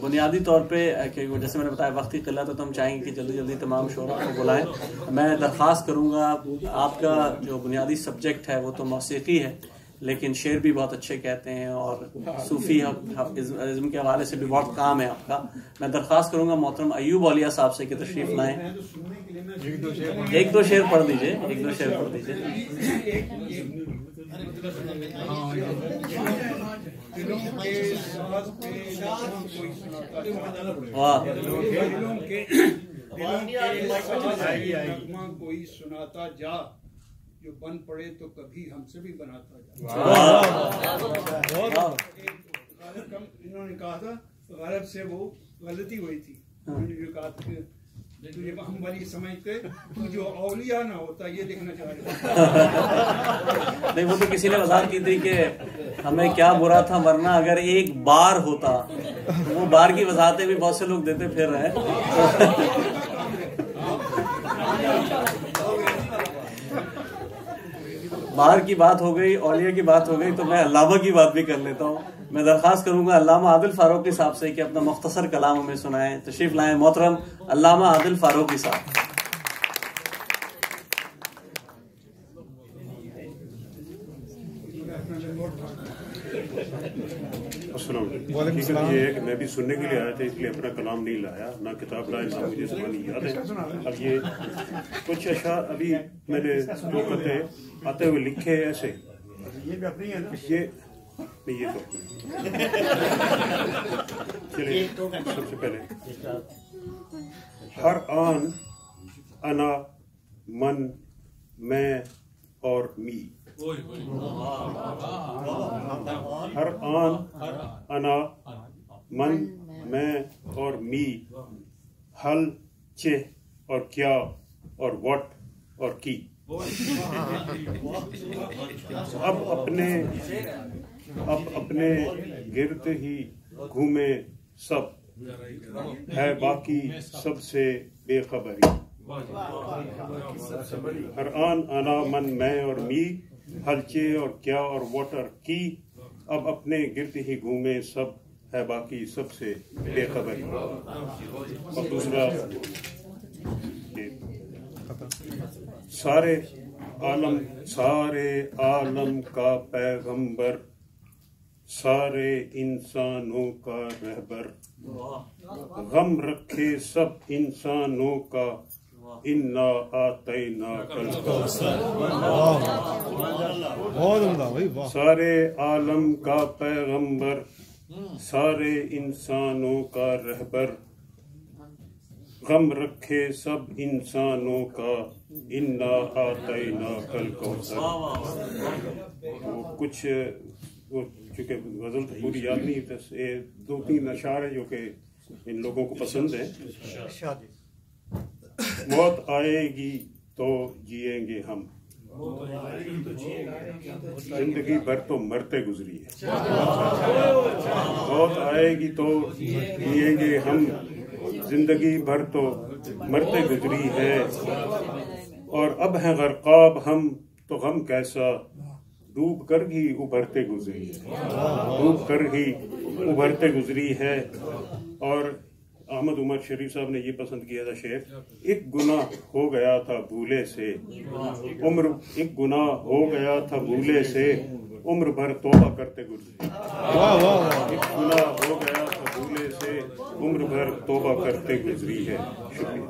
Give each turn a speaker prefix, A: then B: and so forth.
A: بنیادی طور پہ جیسے میں نے بتایا وقت کی قلت ہے تو ہم چاہیں گے کہ جلدی جلدی تمام شعراء کو بلائیں. میں درخواست کروں گا آپ کا جو بنیادی سبجیکٹ ہے وہ تو موسیقی ہے لیکن شعر بھی بہت اچھے کہتے ہیں اور صوفی ازم کے حوالے سے بھی بہت کام ہے آپ کا. میں درخواست کروں گا محترم ایوب اولیاء صاحب سے کہ تشریف لائیں. ایک دو شعر پڑھ دیجئے.
B: کوئی سناتا جا جو بن پڑے تو کبھی ہم سے بھی بناتا جا. انہوں نے کہا تھا غرب سے وہ غلطی ہوئی تھی. انہوں نے جو کہا تھا کہ تجھے ہم ولی سمجھتے تو جو اولیاء نہ ہوتا یہ دیکھنا چاہ رہے تھے.
A: نہیں وہ تو کسی نے وضاحت کی تھی کہ ہمیں کیا برا تھا ورنہ اگر ایک بار ہوتا. وہ بار کی وضاحتیں بھی بہت سے لوگ دیتے پھر رہے. بار کی بات ہو گئی اولیاء کی بات ہو گئی تو میں علامہ کی بات بھی کر لیتا ہوں. میں درخواست کروں گا علامہ عادل فاروقی صاحب سے کہ اپنا مختصر کلام ہمیں سنائیں. تشریف لائیں محترم علامہ عادل فاروقی صاحب.
C: السلام علیکم. یہ ہے کہ میں بھی سننے کے لیے آیا تھا اس لیے اپنا کلام نہیں لایا نہ کتاب لایا نہ مجھے زبانی یاد ہے. اب یہ کچھ اشعار ابھی میں نے جو کہتے آتے ہوئے لکھے ایسے یہ تو چلیے سب سے پہلے ہر آن انا من میں اور می. ہر آن انا من میں اور می حل چہ اور کیا اور وٹ اور کی. اب اپنے گرد ہی گھومے سب ہے باقی سب سے بے خبری. ہر آن انا من میں اور می ہلچے اور کیا اور وٹ اور کی. اب اپنے گرد ہی گھومے سب ہے باقی سب سے بے خبری. اور دوسرا سارے عالم کا پیغمبر سارے انسانوں کا رہبر غم رکھے سب انسانوں کا انا اعطیناک الکوثر. سارے عالم کا پیغمبر سارے انسانوں کا رہبر غم رکھے سب انسانوں کا انا اعطیناک الکوثر. کچھ چونکہ غزل تو پوری یاد نہیں, دو تین اشعار ہیں جو کہ ان لوگوں کو پسند ہیں. موت آئے گی تو جئیں گے ہم زندگی بھر تو مرتے گزری ہے. موت آئے گی تو جئیں گے ہم زندگی بھر تو مرتے گزری ہے. اور اب ہیں غرقاب ہم تو غم کیسا ڈوب کر ہی ابھرتے گزری ہے. ڈوب کر ہی ابھرتے گزری ہے. اور احمد عمر شریف صاحب نے یہ پسند کیا تھا شعر, ایک گناہ ہو گیا تھا بھولے سے ایک گناہ ہو گیا تھا بھولے سے عمر بھر توبہ کرتے گزری. ایک گناہ ہو گیا تھا بھولے سے عمر بھر توبہ کرتے گزری ہے. شکریہ.